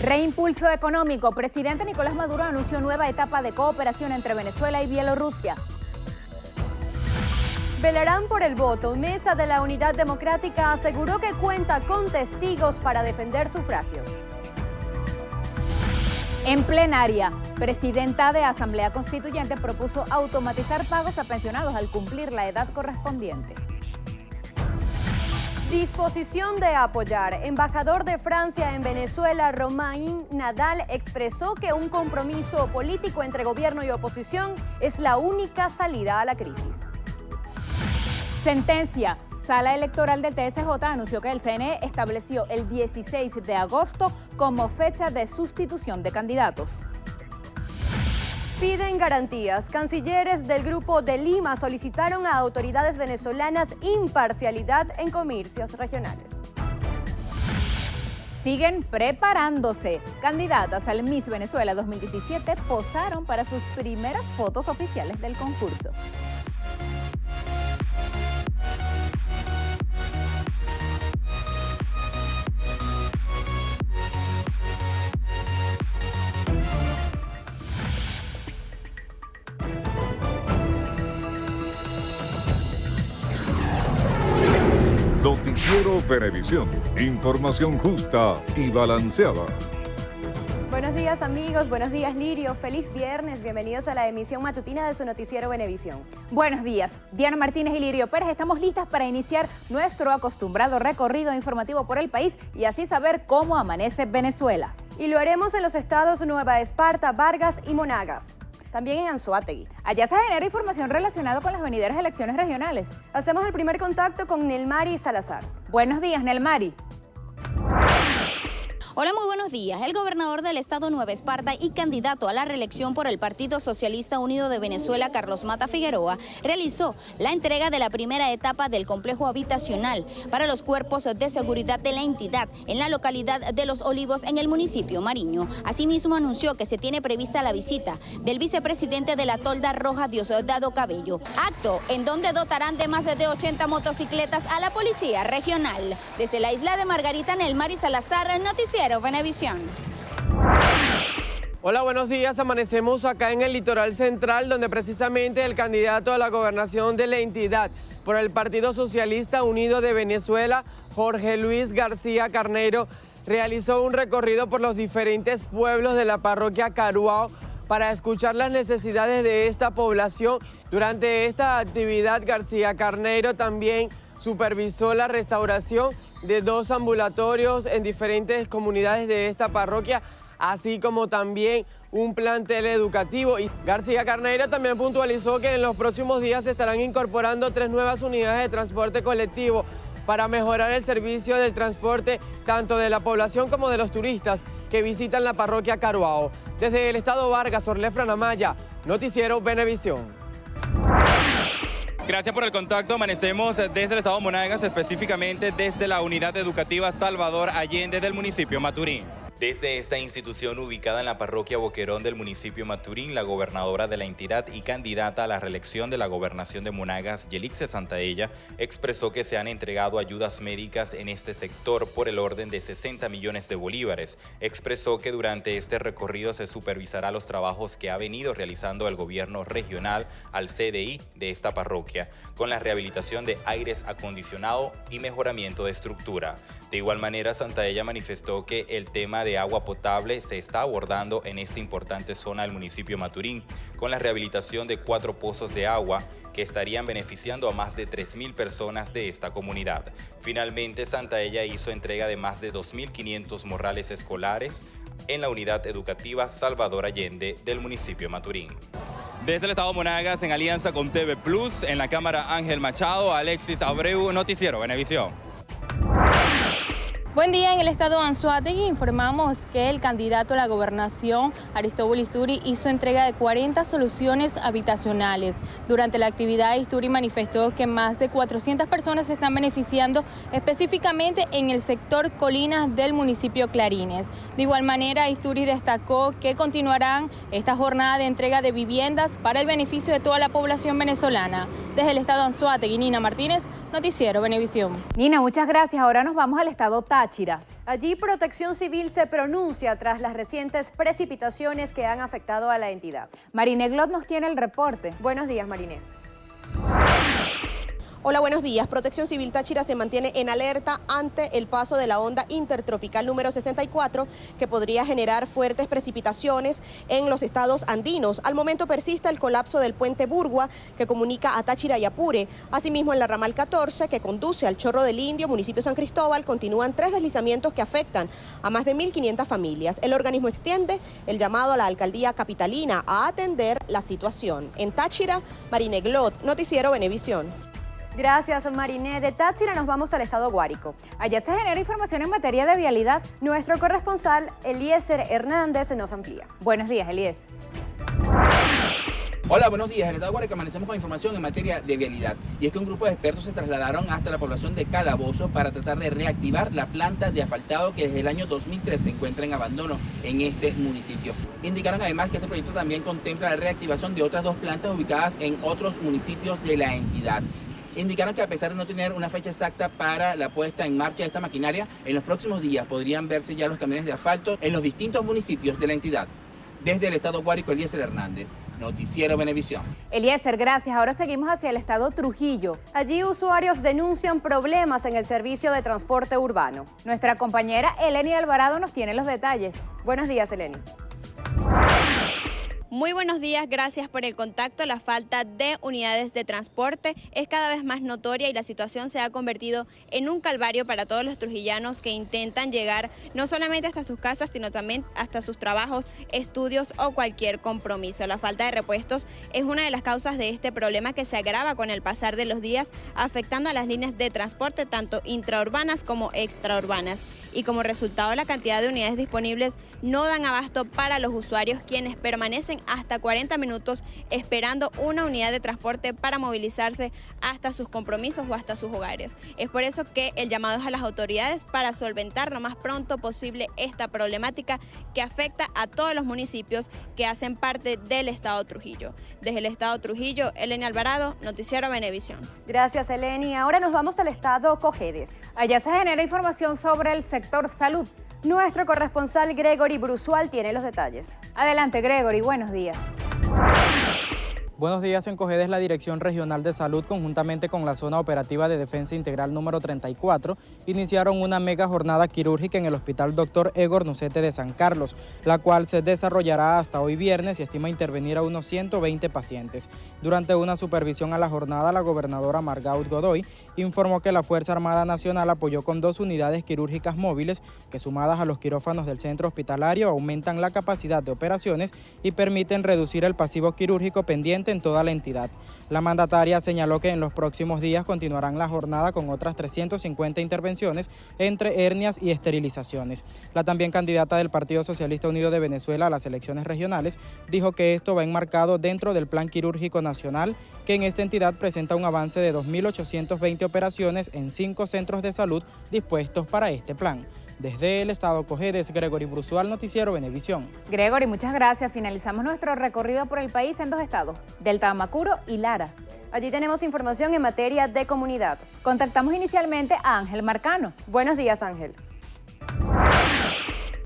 Reimpulso económico. Presidente Nicolás Maduro anunció nueva etapa de cooperación entre Venezuela y Bielorrusia. Velarán por el voto. Mesa de la Unidad Democrática aseguró que cuenta con testigos para defender sufragios. En plenaria, presidenta de Asamblea Constituyente propuso automatizar pagos a pensionados al cumplir la edad correspondiente. Disposición de apoyar. Embajador de Francia en Venezuela, Romain Nadal, expresó que un compromiso político entre gobierno y oposición es la única salida a la crisis. Sentencia. Sala Electoral del TSJ anunció que el CNE estableció el 16 de agosto como fecha de sustitución de candidatos. Piden garantías. Cancilleres del Grupo de Lima solicitaron a autoridades venezolanas imparcialidad en comicios regionales. Siguen preparándose. Candidatas al Miss Venezuela 2017 posaron para sus primeras fotos oficiales del concurso. Noticiero Venevisión. Información justa y balanceada. Buenos días amigos, buenos días Lirio, feliz viernes, bienvenidos a la emisión matutina de su noticiero Venevisión. Buenos días, Diana Martínez y Lirio Pérez, estamos listas para iniciar nuestro acostumbrado recorrido informativo por el país y así saber cómo amanece Venezuela. Y lo haremos en los estados Nueva Esparta, Vargas y Monagas. También en Anzoátegui. Allá se genera información relacionada con las venideras elecciones regionales. Hacemos el primer contacto con Nelmari Salazar. Buenos días, Nelmari. Hola, muy buenos días. El gobernador del estado Nueva Esparta y candidato a la reelección por el Partido Socialista Unido de Venezuela, Carlos Mata Figueroa, realizó la entrega de la primera etapa del complejo habitacional para los cuerpos de seguridad de la entidad en la localidad de Los Olivos, en el municipio Mariño. Asimismo, anunció que se tiene prevista la visita del vicepresidente de la Tolda Roja, Diosdado Cabello, acto en donde dotarán de más de 80 motocicletas a la policía regional. Desde la isla de Margarita, Nelmari Salazar, Noticiero Venevisión. Hola, buenos días. Amanecemos acá en el litoral central, donde precisamente el candidato a la gobernación de la entidad por el Partido Socialista Unido de Venezuela, Jorge Luis García Carneiro, realizó un recorrido por los diferentes pueblos de la parroquia Caruao para escuchar las necesidades de esta población. Durante esta actividad, García Carneiro también supervisó la restauración de 2 ambulatorios en diferentes comunidades de esta parroquia, así como también un plantel educativo. Y García Carneiro también puntualizó que en los próximos días se estarán incorporando 3 nuevas unidades de transporte colectivo para mejorar el servicio del transporte tanto de la población como de los turistas que visitan la parroquia Caruao. Desde el estado Vargas, Orlefran Amaya, Noticiero Venevisión. Gracias por el contacto. Amanecemos desde el estado Monagas, específicamente desde la unidad educativa Salvador Allende del municipio Maturín. Desde esta institución ubicada en la parroquia Boquerón del municipio Maturín, la gobernadora de la entidad y candidata a la reelección de la gobernación de Monagas, Yelixe Santaella, expresó que se han entregado ayudas médicas en este sector por el orden de 60 millones de bolívares. Expresó que durante este recorrido se supervisará los trabajos que ha venido realizando el gobierno regional al CDI de esta parroquia, con la rehabilitación de aires acondicionado y mejoramiento de estructura. De igual manera, Santaella manifestó que el tema de agua potable se está abordando en esta importante zona del municipio Maturín, con la rehabilitación de 4 pozos de agua que estarían beneficiando a más de 3.000 personas de esta comunidad. Finalmente, Santaella hizo entrega de más de 2.500 morrales escolares en la unidad educativa Salvador Allende del municipio Maturín. Desde el estado Monagas, en alianza con TV Plus, en la cámara Ángel Machado, Alexis Abreu, Noticiero Venevisión. Buen día. En el estado Anzoátegui informamos que el candidato a la gobernación, Aristóbulo Isturi, hizo entrega de 40 soluciones habitacionales. Durante la actividad, Isturi manifestó que más de 400 personas se están beneficiando específicamente en el sector Colinas del municipio Clarines. De igual manera, Isturi destacó que continuarán esta jornada de entrega de viviendas para el beneficio de toda la población venezolana. Desde el estado Anzoátegui, Nina Martínez, Noticiero Venevisión. Nina, muchas gracias. Ahora nos vamos al estado Táchira. Allí Protección Civil se pronuncia tras las recientes precipitaciones que han afectado a la entidad. Marine Glot nos tiene el reporte. Buenos días, Marine. Hola, buenos días. Protección Civil Táchira se mantiene en alerta ante el paso de la onda intertropical número 64 que podría generar fuertes precipitaciones en los estados andinos. Al momento persiste el colapso del puente Burgua que comunica a Táchira y Apure. Asimismo, en la ramal 14 que conduce al Chorro del Indio, municipio San Cristóbal, continúan 3 deslizamientos que afectan a más de 1.500 familias. El organismo extiende el llamado a la alcaldía capitalina a atender la situación. En Táchira, Marine Glot, Noticiero Venevisión. Gracias, Marine. De Táchira nos vamos al estado Guárico. Allá se genera información en materia de vialidad. Nuestro corresponsal, Eliezer Hernández, nos amplía. Buenos días, Eliezer. Hola, buenos días. En el estado Guárico amanecemos con información en materia de vialidad. Y es que un grupo de expertos se trasladaron hasta la población de Calabozo para tratar de reactivar la planta de asfaltado que desde el año 2003 se encuentra en abandono en este municipio. Indicaron además que este proyecto también contempla la reactivación de otras 2 plantas ubicadas en otros municipios de la entidad. Indicaron que a pesar de no tener una fecha exacta para la puesta en marcha de esta maquinaria, en los próximos días podrían verse ya los camiones de asfalto en los distintos municipios de la entidad. Desde el estado Guárico, Eliezer Hernández, Noticiero Venevisión. Eliezer, gracias. Ahora seguimos hacia el estado Trujillo. Allí usuarios denuncian problemas en el servicio de transporte urbano. Nuestra compañera Eleni Alvarado nos tiene los detalles. Buenos días, Eleni. Muy buenos días, gracias por el contacto. La falta de unidades de transporte es cada vez más notoria y la situación se ha convertido en un calvario para todos los trujillanos que intentan llegar no solamente hasta sus casas, sino también hasta sus trabajos, estudios o cualquier compromiso. La falta de repuestos es una de las causas de este problema que se agrava con el pasar de los días, afectando a las líneas de transporte tanto intraurbanas como extraurbanas. Y como resultado, la cantidad de unidades disponibles no dan abasto para los usuarios, quienes permanecen hasta 40 minutos esperando una unidad de transporte para movilizarse hasta sus compromisos o hasta sus hogares. Es por eso que el llamado es a las autoridades para solventar lo más pronto posible esta problemática que afecta a todos los municipios que hacen parte del estado Trujillo. Desde el estado Trujillo, Eleni Alvarado, Noticiero Venevisión. Gracias, Eleni. Ahora nos vamos al estado Cojedes. Allá se genera información sobre el sector salud. Nuestro corresponsal Gregory Brusual tiene los detalles. Adelante, Gregory, buenos días. Buenos días. En Cojedes, la Dirección Regional de Salud, conjuntamente con la Zona Operativa de Defensa Integral número 34, iniciaron una mega jornada quirúrgica en el Hospital Dr. Egor Nucete de San Carlos, la cual se desarrollará hasta hoy viernes y estima intervenir a unos 120 pacientes. Durante una supervisión a la jornada, la gobernadora Margaut Godoy informó que la Fuerza Armada Nacional apoyó con 2 unidades quirúrgicas móviles que, sumadas a los quirófanos del centro hospitalario, aumentan la capacidad de operaciones y permiten reducir el pasivo quirúrgico pendiente en toda la entidad. La mandataria señaló que en los próximos días continuarán la jornada con otras 350 intervenciones entre hernias y esterilizaciones. La también candidata del Partido Socialista Unido de Venezuela a las elecciones regionales dijo que esto va enmarcado dentro del Plan Quirúrgico Nacional, que en esta entidad presenta un avance de 2.820 operaciones en 5 centros de salud dispuestos para este plan. Desde el estado Cojedes, Gregory Brusual, Noticiero Venevisión. Gregory, muchas gracias. Finalizamos nuestro recorrido por el país en 2 estados, Delta Amacuro y Lara. Allí tenemos información en materia de comunidad. Contactamos inicialmente a Ángel Marcano. Buenos días, Ángel.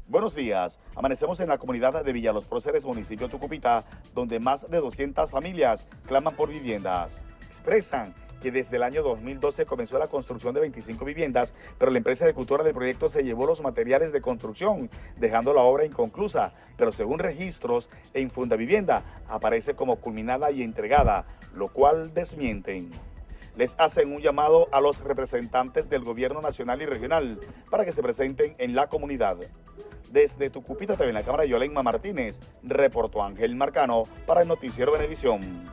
Buenos días. Amanecemos en la comunidad de Villa Los Próceres, municipio de Tucupita, donde más de 200 familias claman por viviendas. Expresan que desde el año 2012 comenzó la construcción de 25 viviendas, pero la empresa ejecutora del proyecto se llevó los materiales de construcción, dejando la obra inconclusa, pero según registros en Fundavivienda aparece como culminada y entregada, lo cual desmienten. Les hacen un llamado a los representantes del gobierno nacional y regional para que se presenten en la comunidad. Desde Tucupita TV en la cámara, Yolenma Martínez, reportó Ángel Marcano para el Noticiero Venevisión.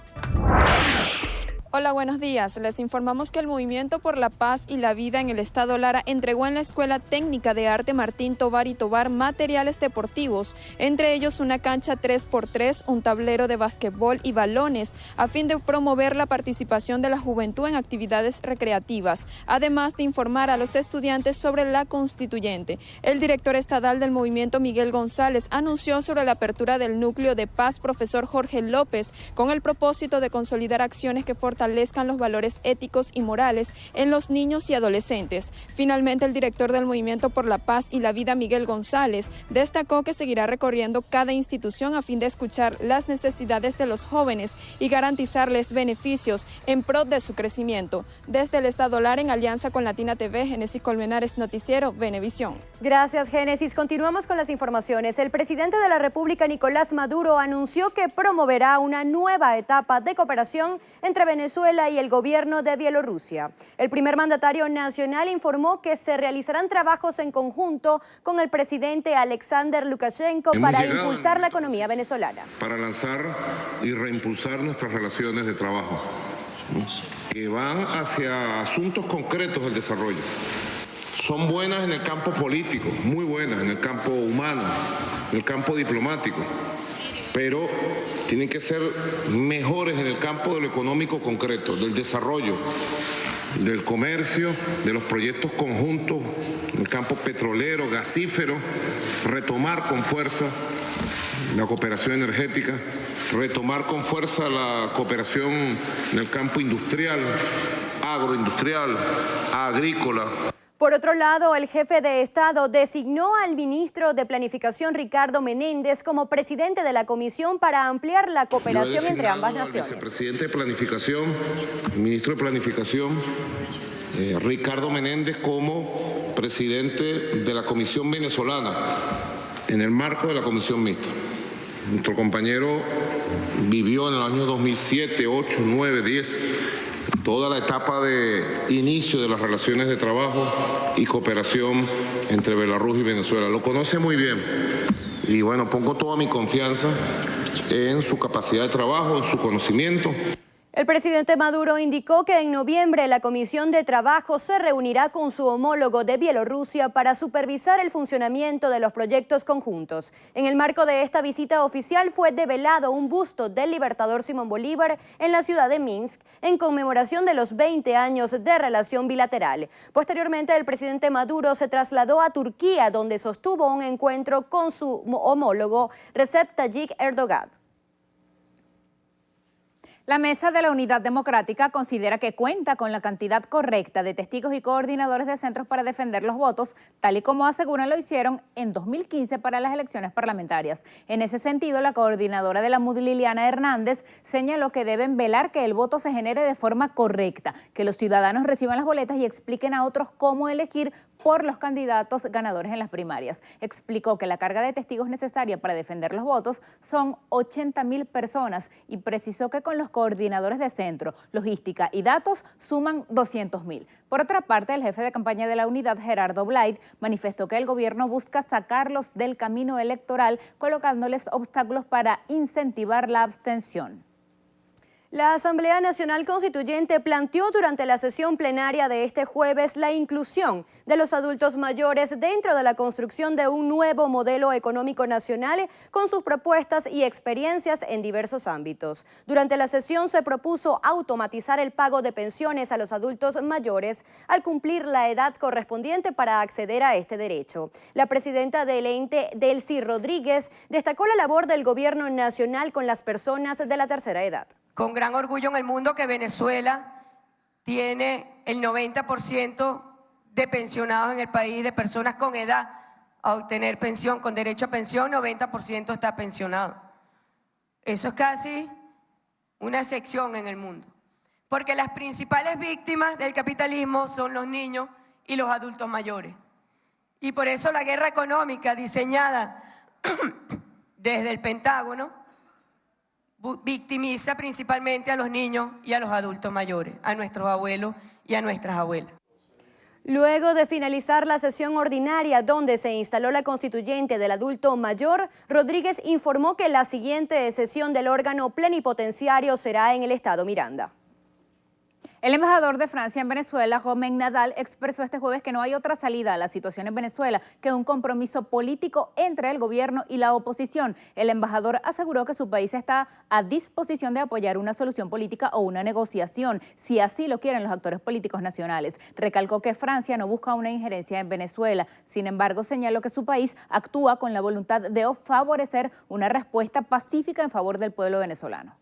Hola, buenos días. Les informamos que el Movimiento por la Paz y la Vida en el Estado Lara entregó en la Escuela Técnica de Arte Martín Tovar y Tovar materiales deportivos, entre ellos una cancha 3x3, un tablero de basquetbol y balones, a fin de promover la participación de la juventud en actividades recreativas, además de informar a los estudiantes sobre la constituyente. El director estadal del movimiento, Miguel González, anunció sobre la apertura del núcleo de paz, profesor Jorge López, con el propósito de consolidar acciones que fortalezcan fortalezcan los valores éticos y morales en los niños y adolescentes. Finalmente, el director del Movimiento por la Paz y la Vida, Miguel González, destacó que seguirá recorriendo cada institución a fin de escuchar las necesidades de los jóvenes y garantizarles beneficios en pro de su crecimiento. Desde el Estado Lara, en alianza con Latina TV, Génesis Colmenares, Noticiero Venevisión. Gracias, Génesis. Continuamos con las informaciones. El presidente de la República, Nicolás Maduro, anunció que promoverá una nueva etapa de cooperación entre Venezuela y el gobierno de Bielorrusia. El primer mandatario nacional informó que se realizarán trabajos en conjunto con el presidente Alexander Lukashenko para impulsar la economía venezolana. Para lanzar y reimpulsar nuestras relaciones de trabajo, que van hacia asuntos concretos del desarrollo. Son buenas en el campo político, muy buenas en el campo humano, en el campo diplomático, pero tienen que ser mejores en el campo de lo económico concreto, del desarrollo, del comercio, de los proyectos conjuntos, en el campo petrolero, gasífero, retomar con fuerza la cooperación energética, retomar con fuerza la cooperación en el campo industrial, agroindustrial, agrícola. Por otro lado, el jefe de Estado designó al ministro de Planificación, Ricardo Menéndez, como presidente de la comisión para ampliar la cooperación entre ambas naciones. El vicepresidente de Planificación, el ministro de Planificación, Ricardo Menéndez, como presidente de la Comisión Venezolana, en el marco de la Comisión Mixta. Nuestro compañero vivió en el año 2007, 8, 9, 10... toda la etapa de inicio de las relaciones de trabajo y cooperación entre Bielorrusia y Venezuela. Lo conoce muy bien y bueno, pongo toda mi confianza en su capacidad de trabajo, en su conocimiento. El presidente Maduro indicó que en noviembre la Comisión de Trabajo se reunirá con su homólogo de Bielorrusia para supervisar el funcionamiento de los proyectos conjuntos. En el marco de esta visita oficial fue develado un busto del libertador Simón Bolívar en la ciudad de Minsk en conmemoración de los 20 años de relación bilateral. Posteriormente, el presidente Maduro se trasladó a Turquía, donde sostuvo un encuentro con su homólogo Recep Tayyip Erdogan. La Mesa de la Unidad Democrática considera que cuenta con la cantidad correcta de testigos y coordinadores de centros para defender los votos, tal y como aseguran lo hicieron en 2015 para las elecciones parlamentarias. En ese sentido, la coordinadora de la MUD, Liliana Hernández, señaló que deben velar que el voto se genere de forma correcta, que los ciudadanos reciban las boletas y expliquen a otros cómo elegir por los candidatos ganadores en las primarias. Explicó que la carga de testigos necesaria para defender los votos son 80.000 personas y precisó que con los coordinadores de centro, logística y datos suman 200.000. Por otra parte, el jefe de campaña de la Unidad, Gerardo Blay, manifestó que el gobierno busca sacarlos del camino electoral colocándoles obstáculos para incentivar la abstención. La Asamblea Nacional Constituyente planteó durante la sesión plenaria de este jueves la inclusión de los adultos mayores dentro de la construcción de un nuevo modelo económico nacional con sus propuestas y experiencias en diversos ámbitos. Durante la sesión se propuso automatizar el pago de pensiones a los adultos mayores al cumplir la edad correspondiente para acceder a este derecho. La presidenta del ente, Delcy Rodríguez, destacó la labor del gobierno nacional con las personas de la tercera edad. Con gran orgullo en el mundo que Venezuela tiene el 90% de pensionados en el país, de personas con edad a obtener pensión, con derecho a pensión, 90% está pensionado. Eso es casi una excepción en el mundo, porque las principales víctimas del capitalismo son los niños y los adultos mayores. Y por eso la guerra económica diseñada desde el Pentágono victimiza principalmente a los niños y a los adultos mayores, a nuestros abuelos y a nuestras abuelas. Luego de finalizar la sesión ordinaria donde se instaló la constituyente del adulto mayor, Rodríguez informó que la siguiente sesión del órgano plenipotenciario será en el estado Miranda. El embajador de Francia en Venezuela, Romain Nadal, expresó este jueves que no hay otra salida a la situación en Venezuela que un compromiso político entre el gobierno y la oposición. El embajador aseguró que su país está a disposición de apoyar una solución política o una negociación, si así lo quieren los actores políticos nacionales. Recalcó que Francia no busca una injerencia en Venezuela. Sin embargo, señaló que su país actúa con la voluntad de favorecer una respuesta pacífica en favor del pueblo venezolano.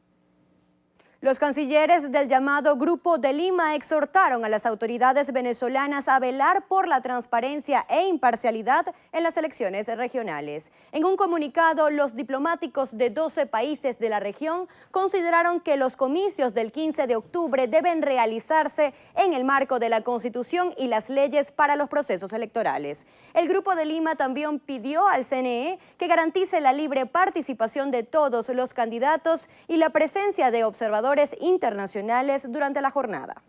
Los cancilleres del llamado Grupo de Lima exhortaron a las autoridades venezolanas a velar por la transparencia e imparcialidad en las elecciones regionales. En un comunicado, los diplomáticos de 12 países de la región consideraron que los comicios del 15 de octubre deben realizarse en el marco de la Constitución y las leyes para los procesos electorales. El Grupo de Lima también pidió al CNE que garantice la libre participación de todos los candidatos y la presencia de observadores internacionales durante la jornada.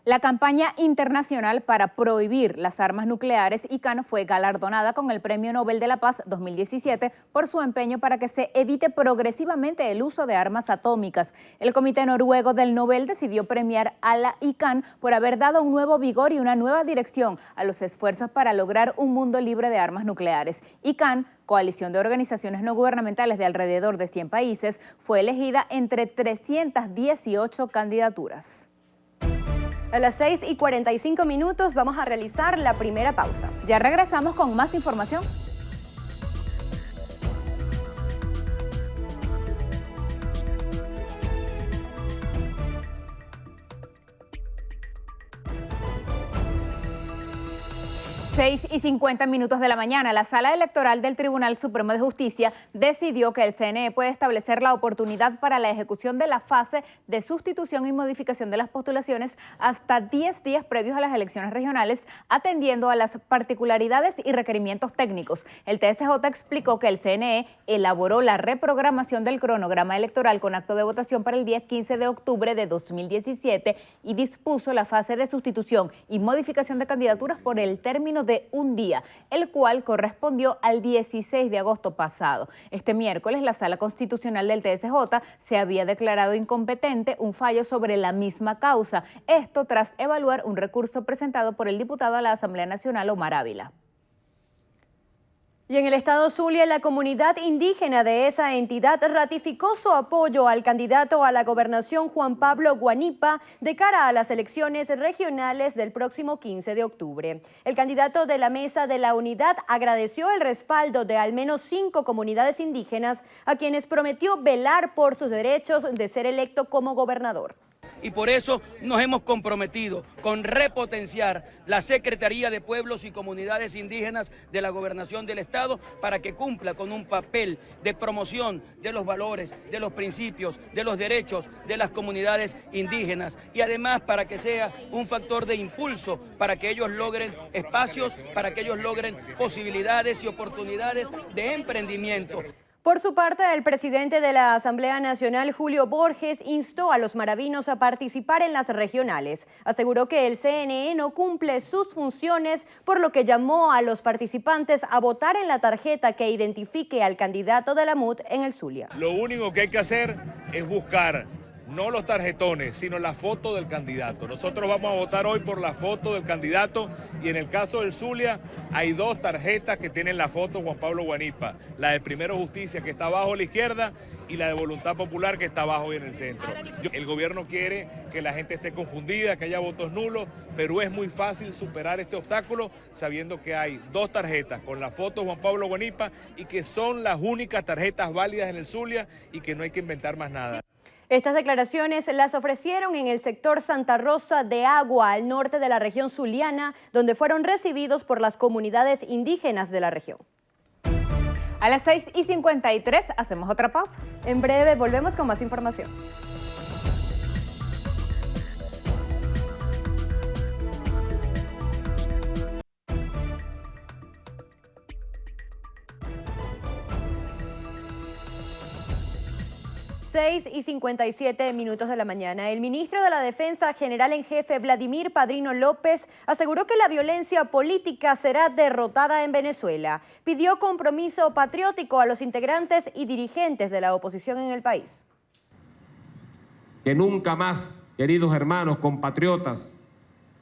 La campaña internacional para prohibir las armas nucleares, ICAN, fue galardonada con el Premio Nobel de la Paz 2017 por su empeño para que se evite progresivamente el uso de armas atómicas. El Comité Noruego del Nobel decidió premiar a la ICAN por haber dado un nuevo vigor y una nueva dirección a los esfuerzos para lograr un mundo libre de armas nucleares. ICAN, coalición de organizaciones no gubernamentales de alrededor de 100 países, fue elegida entre 318 candidaturas. A las 6:45 vamos a realizar la primera pausa. Ya regresamos con más información. Seis y 50 minutos de la mañana, la Sala Electoral del Tribunal Supremo de Justicia decidió que el CNE puede establecer la oportunidad para la ejecución de la fase de sustitución y modificación de las postulaciones hasta 10 días previos a las elecciones regionales, atendiendo a las particularidades y requerimientos técnicos. El TSJ explicó que el CNE elaboró la reprogramación del cronograma electoral con acto de votación para el día 15 de octubre de 2017 y dispuso la fase de sustitución y modificación de candidaturas por el término de un día, el cual correspondió al 16 de agosto pasado. Este miércoles, la Sala Constitucional del TSJ se había declarado incompetente un fallo sobre la misma causa. Esto tras evaluar un recurso presentado por el diputado a la Asamblea Nacional, Omar Ávila. Y en el estado Zulia, la comunidad indígena de esa entidad ratificó su apoyo al candidato a la gobernación Juan Pablo Guanipa de cara a las elecciones regionales del próximo 15 de octubre. El candidato de la Mesa de la Unidad agradeció el respaldo de al menos 5 comunidades indígenas a quienes prometió velar por sus derechos de ser electo como gobernador. Y por eso nos hemos comprometido con repotenciar la Secretaría de Pueblos y Comunidades Indígenas de la Gobernación del Estado para que cumpla con un papel de promoción de los valores, de los principios, de los derechos de las comunidades indígenas y además para que sea un factor de impulso para que ellos logren espacios, para que ellos logren posibilidades y oportunidades de emprendimiento. Por su parte, el presidente de la Asamblea Nacional, Julio Borges, instó a los maravinos a participar en las regionales. Aseguró que el CNE no cumple sus funciones, por lo que llamó a los participantes a votar en la tarjeta que identifique al candidato de la MUD en el Zulia. Lo único que hay que hacer es buscar no los tarjetones, sino la foto del candidato. Nosotros vamos a votar hoy por la foto del candidato y en el caso del Zulia hay 2 tarjetas que tienen la foto Juan Pablo Guanipa, la de Primero Justicia que está abajo a la izquierda y la de Voluntad Popular que está abajo y en el centro. El gobierno quiere que la gente esté confundida, que haya votos nulos, pero es muy fácil superar este obstáculo sabiendo que hay 2 tarjetas con la foto Juan Pablo Guanipa y que son las únicas tarjetas válidas en el Zulia y que no hay que inventar más nada. Estas declaraciones las ofrecieron en el sector Santa Rosa de Agua, al norte de la región zuliana, donde fueron recibidos por las comunidades indígenas de la región. A las 6:53 hacemos otra pausa. En breve volvemos con más información. Y 57 minutos de la mañana. El ministro de la Defensa, general en jefe Vladimir Padrino López, aseguró que la violencia política será derrotada en Venezuela. Pidió compromiso patriótico a los integrantes y dirigentes de la oposición en el país. Que nunca más, queridos hermanos, compatriotas,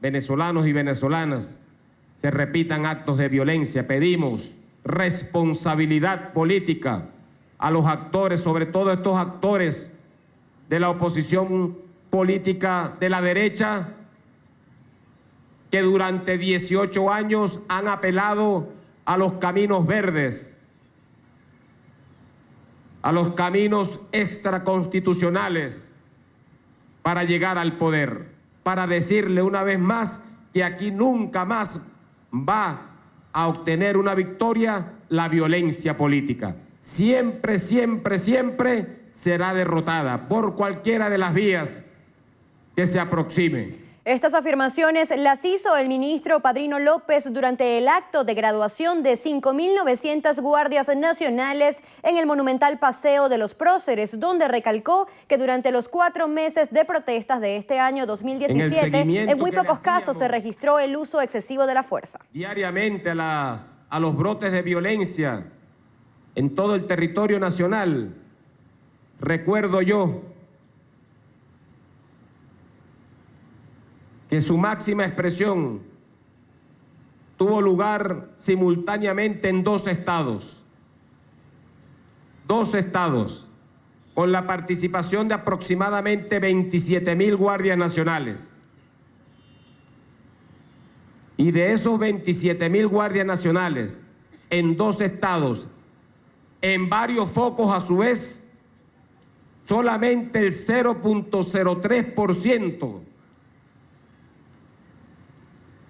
venezolanos y venezolanas, se repitan actos de violencia. Pedimos responsabilidad política a los actores, sobre todo estos actores de la oposición política de la derecha, que durante 18 años han apelado a los caminos verdes, a los caminos extraconstitucionales, para llegar al poder, para decirle una vez más que aquí nunca más va a obtener una victoria la violencia política. Siempre, siempre, siempre será derrotada por cualquiera de las vías que se aproxime. Estas afirmaciones las hizo el ministro Padrino López durante el acto de graduación de 5.900 guardias nacionales en el monumental Paseo de los Próceres, donde recalcó que durante los 4 meses de protestas de este año 2017, en muy pocos casos se registró el uso excesivo de la fuerza. Diariamente a los brotes de violencia en todo el territorio nacional, recuerdo yo que su máxima expresión tuvo lugar simultáneamente en 2 estados. 2 estados, con la participación de aproximadamente 27.000 guardias nacionales. Y de esos 27.000 guardias nacionales, en 2 estados, en varios focos a su vez, solamente el 0.03%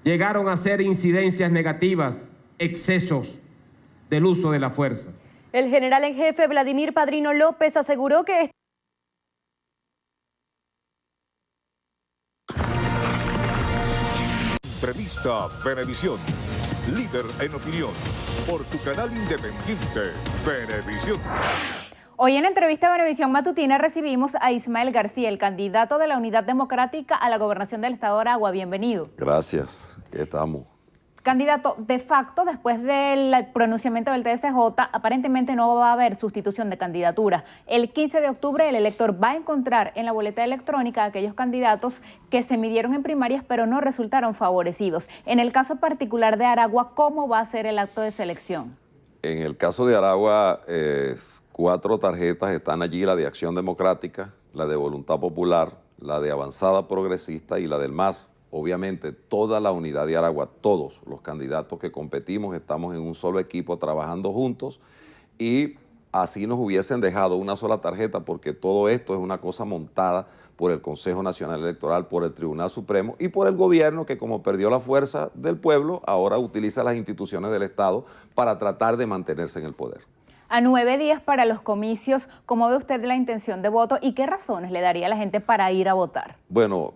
llegaron a ser incidencias negativas, excesos del uso de la fuerza. El general en jefe Vladimir Padrino López aseguró que Entrevista Venevisión, líder en opinión, por tu canal independiente, Venevisión. Hoy en entrevista a Venevisión Matutina recibimos a Ismael García, el candidato de la Unidad Democrática a la gobernación del estado de Aragua. Bienvenido. Gracias, ¿qué estamos? Candidato, de facto, después del pronunciamiento del TSJ, aparentemente no va a haber sustitución de candidatura. El 15 de octubre el elector va a encontrar en la boleta electrónica a aquellos candidatos que se midieron en primarias pero no resultaron favorecidos. En el caso particular de Aragua, ¿cómo va a ser el acto de selección? En el caso de Aragua, 4 tarjetas están allí, la de Acción Democrática, la de Voluntad Popular, la de Avanzada Progresista y la del MAS. Obviamente, toda la unidad de Aragua, todos los candidatos que competimos, estamos en un solo equipo trabajando juntos y así nos hubiesen dejado una sola tarjeta porque todo esto es una cosa montada por el Consejo Nacional Electoral, por el Tribunal Supremo y por el gobierno que, como perdió la fuerza del pueblo, ahora utiliza las instituciones del Estado para tratar de mantenerse en el poder. A 9 días para los comicios, ¿cómo ve usted la intención de voto y qué razones le daría a la gente para ir a votar? Bueno,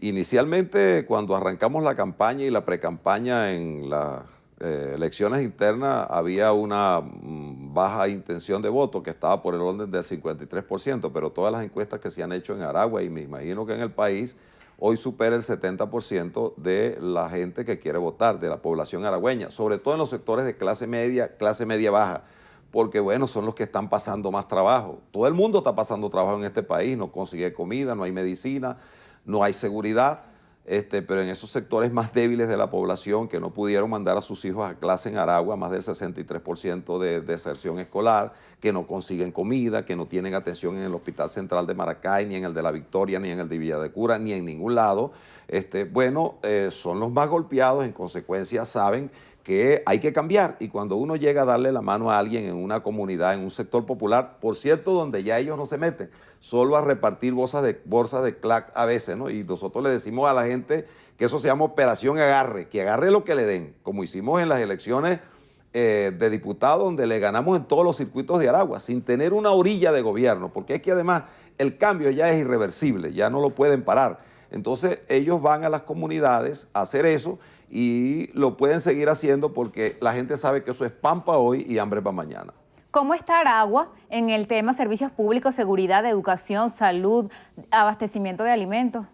inicialmente cuando arrancamos la campaña y la precampaña en las elecciones internas había una baja intención de voto que estaba por el orden del 53%, pero todas las encuestas que se han hecho en Aragua y me imagino que en el país, hoy supera el 70% de la gente que quiere votar, de la población aragüeña, sobre todo en los sectores de clase media baja, porque bueno, son los que están pasando más trabajo. Todo el mundo está pasando trabajo en este país, no consigue comida, no hay medicina, no hay seguridad, pero en esos sectores más débiles de la población que no pudieron mandar a sus hijos a clase en Aragua, más del 63% de deserción escolar, que no consiguen comida, que no tienen atención en el Hospital Central de Maracay, ni en el de La Victoria, ni en el de Villa de Cura, ni en ningún lado, son los más golpeados, en consecuencia saben que hay que cambiar y cuando uno llega a darle la mano a alguien en una comunidad, en un sector popular, por cierto, donde ya ellos no se meten, solo a repartir bolsas de clac a veces, ¿no? Y nosotros le decimos a la gente que eso se llama operación agarre, que agarre lo que le den, como hicimos en las elecciones de diputados, donde le ganamos en todos los circuitos de Aragua, sin tener una orilla de gobierno, porque es que además el cambio ya es irreversible, ya no lo pueden parar. Entonces ellos van a las comunidades a hacer eso y lo pueden seguir haciendo porque la gente sabe que eso es pan para hoy y hambre para mañana. ¿Cómo está Aragua en el tema servicios públicos, seguridad, educación, salud, abastecimiento de alimentos?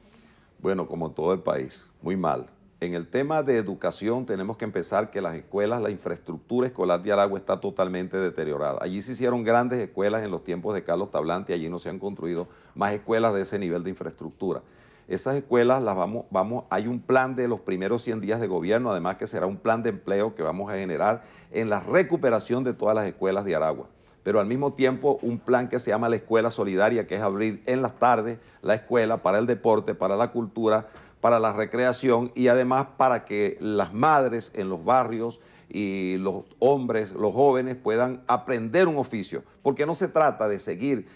Bueno, como todo el país, muy mal. En el tema de educación tenemos que empezar que las escuelas, la infraestructura escolar de Aragua está totalmente deteriorada. Allí se hicieron grandes escuelas en los tiempos de Carlos Tablante y allí no se han construido más escuelas de ese nivel de infraestructura. Esas escuelas hay un plan de los primeros 100 días de gobierno, además que será un plan de empleo que vamos a generar en la recuperación de todas las escuelas de Aragua. Pero al mismo tiempo un plan que se llama la Escuela Solidaria, que es abrir en las tardes la escuela para el deporte, para la cultura, para la recreación y además para que las madres en los barrios y los hombres, los jóvenes puedan aprender un oficio, porque no se trata de seguir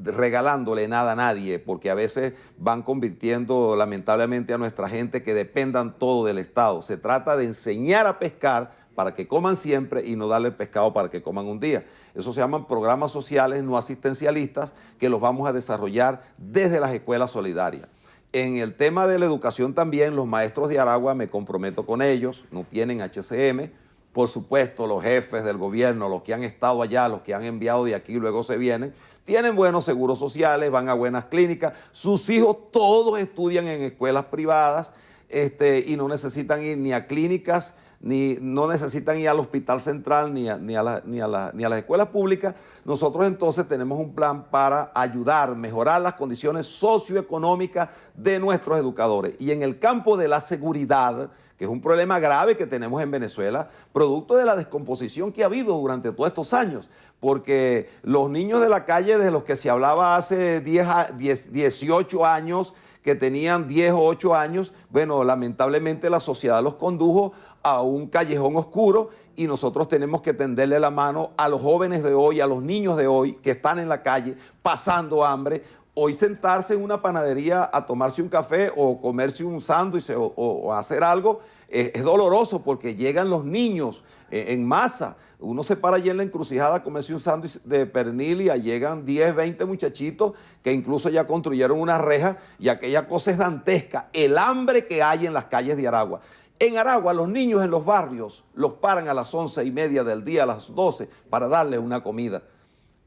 regalándole nada a nadie, porque a veces van convirtiendo lamentablemente a nuestra gente que dependan todo del Estado. Se trata de enseñar a pescar para que coman siempre y no darle el pescado para que coman un día. Eso se llaman programas sociales no asistencialistas que los vamos a desarrollar desde las escuelas solidarias. En el tema de la educación también, los maestros de Aragua, me comprometo con ellos, no tienen HCM. Por supuesto, los jefes del gobierno, los que han estado allá, los que han enviado de aquí y luego se vienen, tienen buenos seguros sociales, van a buenas clínicas, sus hijos todos estudian en escuelas privadas y no necesitan ir ni a clínicas, no necesitan ir al hospital central ni a las escuelas públicas. Nosotros entonces tenemos un plan para ayudar, mejorar las condiciones socioeconómicas de nuestros educadores. Y en el campo de la seguridad, que es un problema grave que tenemos en Venezuela, producto de la descomposición que ha habido durante todos estos años, porque los niños de la calle de los que se hablaba hace 18 años, que tenían 10 o 8 años, bueno, lamentablemente la sociedad los condujo a un callejón oscuro y nosotros tenemos que tenderle la mano a los jóvenes de hoy, a los niños de hoy que están en la calle pasando hambre. Hoy sentarse en una panadería a tomarse un café o comerse un sándwich o hacer algo es doloroso porque llegan los niños en masa. Uno se para allí en la encrucijada a comerse un sándwich de pernil y allí llegan 10, 20 muchachitos que incluso ya construyeron una reja y aquella cosa es dantesca. El hambre que hay en las calles de Aragua. En Aragua, los niños en los barrios los paran a las 11:30 del día, a las 12, para darles una comida.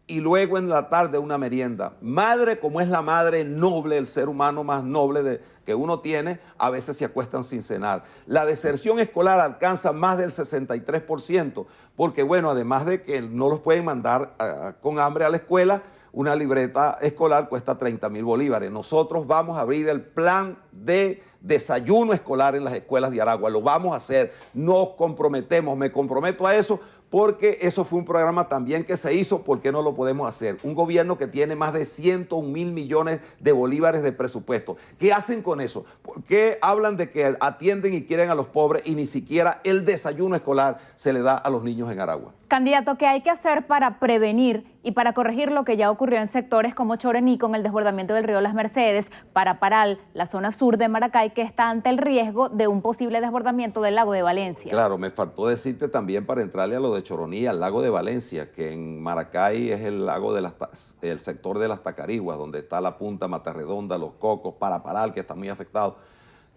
Y luego en la tarde una merienda. Madre, como es la madre noble, el ser humano más noble que uno tiene, a veces se acuestan sin cenar. La deserción escolar alcanza más del 63%, porque bueno, además de que no los pueden mandar con hambre a la escuela, una libreta escolar cuesta 30.000 bolívares. Nosotros vamos a abrir el plan de desayuno escolar en las escuelas de Aragua. Lo vamos a hacer, nos comprometemos, me comprometo a eso, porque eso fue un programa también que se hizo. ¿Por qué no lo podemos hacer? Un gobierno que tiene más de 101.000 millones de bolívares de presupuesto. ¿Qué hacen con eso? ¿Por qué hablan de que atienden y quieren a los pobres y ni siquiera el desayuno escolar se le da a los niños en Aragua? Candidato, ¿qué hay que hacer para prevenir y para corregir lo que ya ocurrió en sectores como Choroní con el desbordamiento del río Las Mercedes, para Paral, la zona sur de Maracay, que está ante el riesgo de un posible desbordamiento del lago de Valencia? Claro, me faltó decirte también para entrarle a lo de Choroní, al lago de Valencia, que en Maracay es el lago el sector de las Tacariguas, donde está la Punta, Matarredonda, Los Cocos, para Paral, que está muy afectado.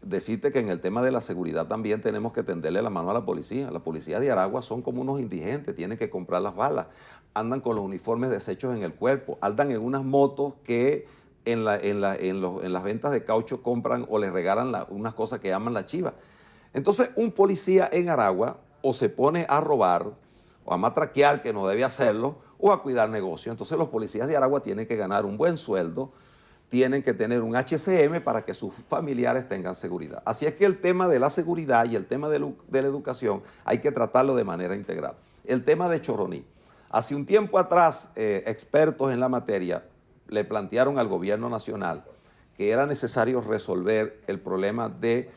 Decirte que en el tema de la seguridad también tenemos que tenderle la mano a la policía. La policía de Aragua son como unos indigentes, tienen que comprar las balas, andan con los uniformes deshechos en el cuerpo, andan en unas motos que en las ventas de caucho compran o les regalan unas cosas que llaman la chiva. Entonces un policía en Aragua o se pone a robar o a matraquear, que no debe hacerlo, o a cuidar negocio. Entonces los policías de Aragua tienen que ganar un buen sueldo, tienen que tener un HCM para que sus familiares tengan seguridad. Así es que el tema de la seguridad y el tema de la educación hay que tratarlo de manera integral. El tema de Choroní. Hace un tiempo atrás, expertos en la materia le plantearon al gobierno nacional que era necesario resolver el problema de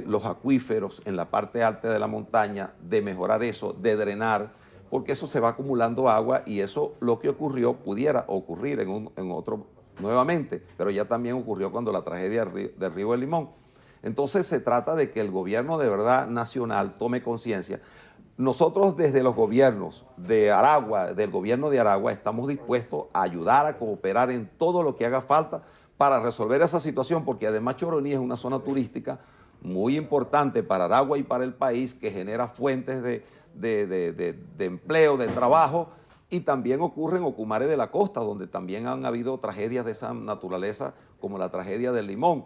los acuíferos en la parte alta de la montaña, de mejorar eso, de drenar, porque eso se va acumulando agua y eso, lo que ocurrió, pudiera ocurrir en otro nuevamente, pero ya también ocurrió cuando la tragedia del río El Limón. Entonces se trata de que el gobierno de verdad nacional tome conciencia. Nosotros desde los gobiernos de Aragua, del gobierno de Aragua, estamos dispuestos a ayudar, a cooperar en todo lo que haga falta para resolver esa situación, porque además Choroní es una zona turística muy importante para Aragua y para el país, que genera fuentes de empleo, de trabajo. Y también ocurre en Ocumare de la Costa, donde también han habido tragedias de esa naturaleza, como la tragedia del Limón.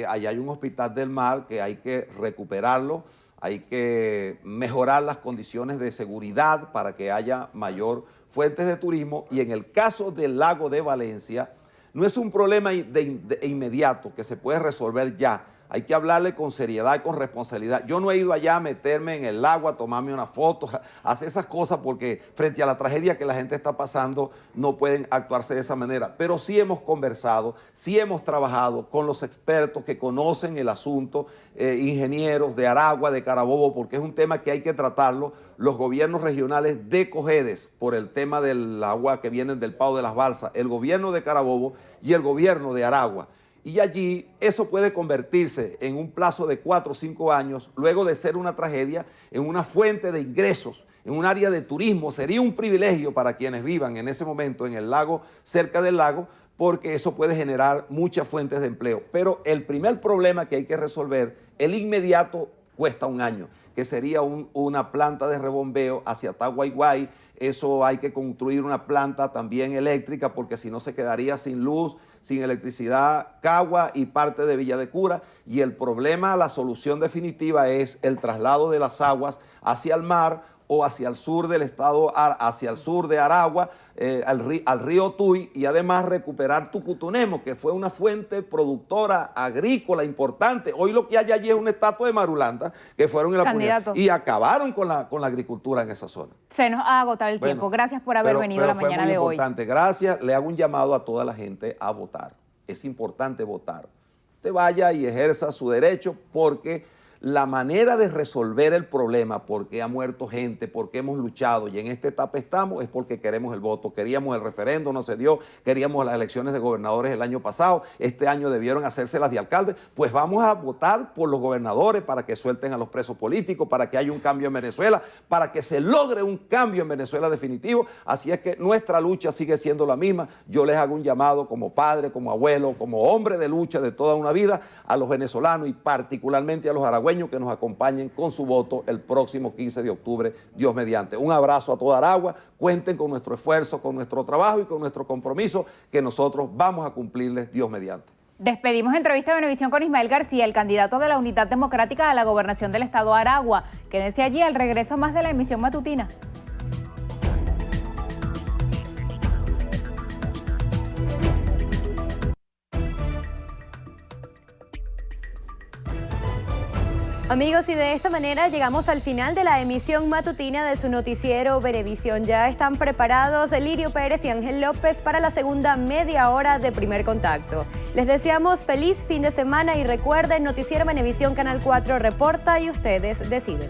Allá hay un hospital del mar que hay que recuperarlo, hay que mejorar las condiciones de seguridad para que haya mayor fuentes de turismo. Y en el caso del lago de Valencia, no es un problema de inmediato que se puede resolver ya. hay que hablarle con seriedad y con responsabilidad. Yo no he ido allá a meterme en el agua, a tomarme una foto, a hacer esas cosas porque frente a la tragedia que la gente está pasando no pueden actuarse de esa manera. Pero sí hemos conversado, sí hemos trabajado con los expertos que conocen el asunto, ingenieros de Aragua, de Carabobo, porque es un tema que hay que tratarlo. Los gobiernos regionales de Cojedes, por el tema del agua que viene del Pao de las Balsas, el gobierno de Carabobo y el gobierno de Aragua. Y allí eso puede convertirse en un plazo de 4 o 5 años, luego de ser una tragedia, en una fuente de ingresos, en un área de turismo. Sería un privilegio para quienes vivan en ese momento en el lago, cerca del lago, porque eso puede generar muchas fuentes de empleo. Pero el primer problema que hay que resolver, el inmediato, cuesta 1 año, que sería una planta de rebombeo hacia Taguayguay. Eso hay que construir una planta también eléctrica, porque si no se quedaría sin luz, sin electricidad, Cagua y parte de Villa de Cura. Y el problema, la solución definitiva es el traslado de las aguas hacia el mar o hacia el sur del estado, hacia el sur de Aragua, al río Tuy, y además recuperar Tucutunemo, que fue una fuente productora agrícola importante. Hoy lo que hay allí es una estatua de Marulanda, que fueron en la puñeta y acabaron con la agricultura en esa zona. Se nos ha agotado el tiempo. Gracias por haber venido la mañana de hoy. Fue muy importante. Gracias. Le hago un llamado a toda la gente a votar. Es importante votar. Usted vaya y ejerza su derecho, porque la manera de resolver el problema, porque ha muerto gente, porque hemos luchado y en esta etapa estamos, es porque queremos el voto. Queríamos el referendo, no se dio, queríamos las elecciones de gobernadores el año pasado, este año debieron hacerse las de alcalde. Pues vamos a votar por los gobernadores para que suelten a los presos políticos, para que haya un cambio en Venezuela, para que se logre un cambio en Venezuela definitivo. Así es que nuestra lucha sigue siendo la misma. Yo les hago un llamado como padre, como abuelo, como hombre de lucha de toda una vida, a los venezolanos y particularmente a los aragüeños, que nos acompañen con su voto el próximo 15 de octubre, Dios mediante. Un abrazo a toda Aragua, cuenten con nuestro esfuerzo, con nuestro trabajo y con nuestro compromiso, que nosotros vamos a cumplirles, Dios mediante. Despedimos entrevista de Venevisión con Ismael García, el candidato de la Unidad Democrática a la gobernación del estado de Aragua. Quédense allí, al regreso más de la emisión matutina. Amigos, y de esta manera llegamos al final de la emisión matutina de su noticiero Venevisión. Ya están preparados Lirio Pérez y Ángel López para la segunda media hora de Primer Contacto. Les deseamos feliz fin de semana y recuerden, Noticiero Venevisión Canal 4 reporta y ustedes deciden.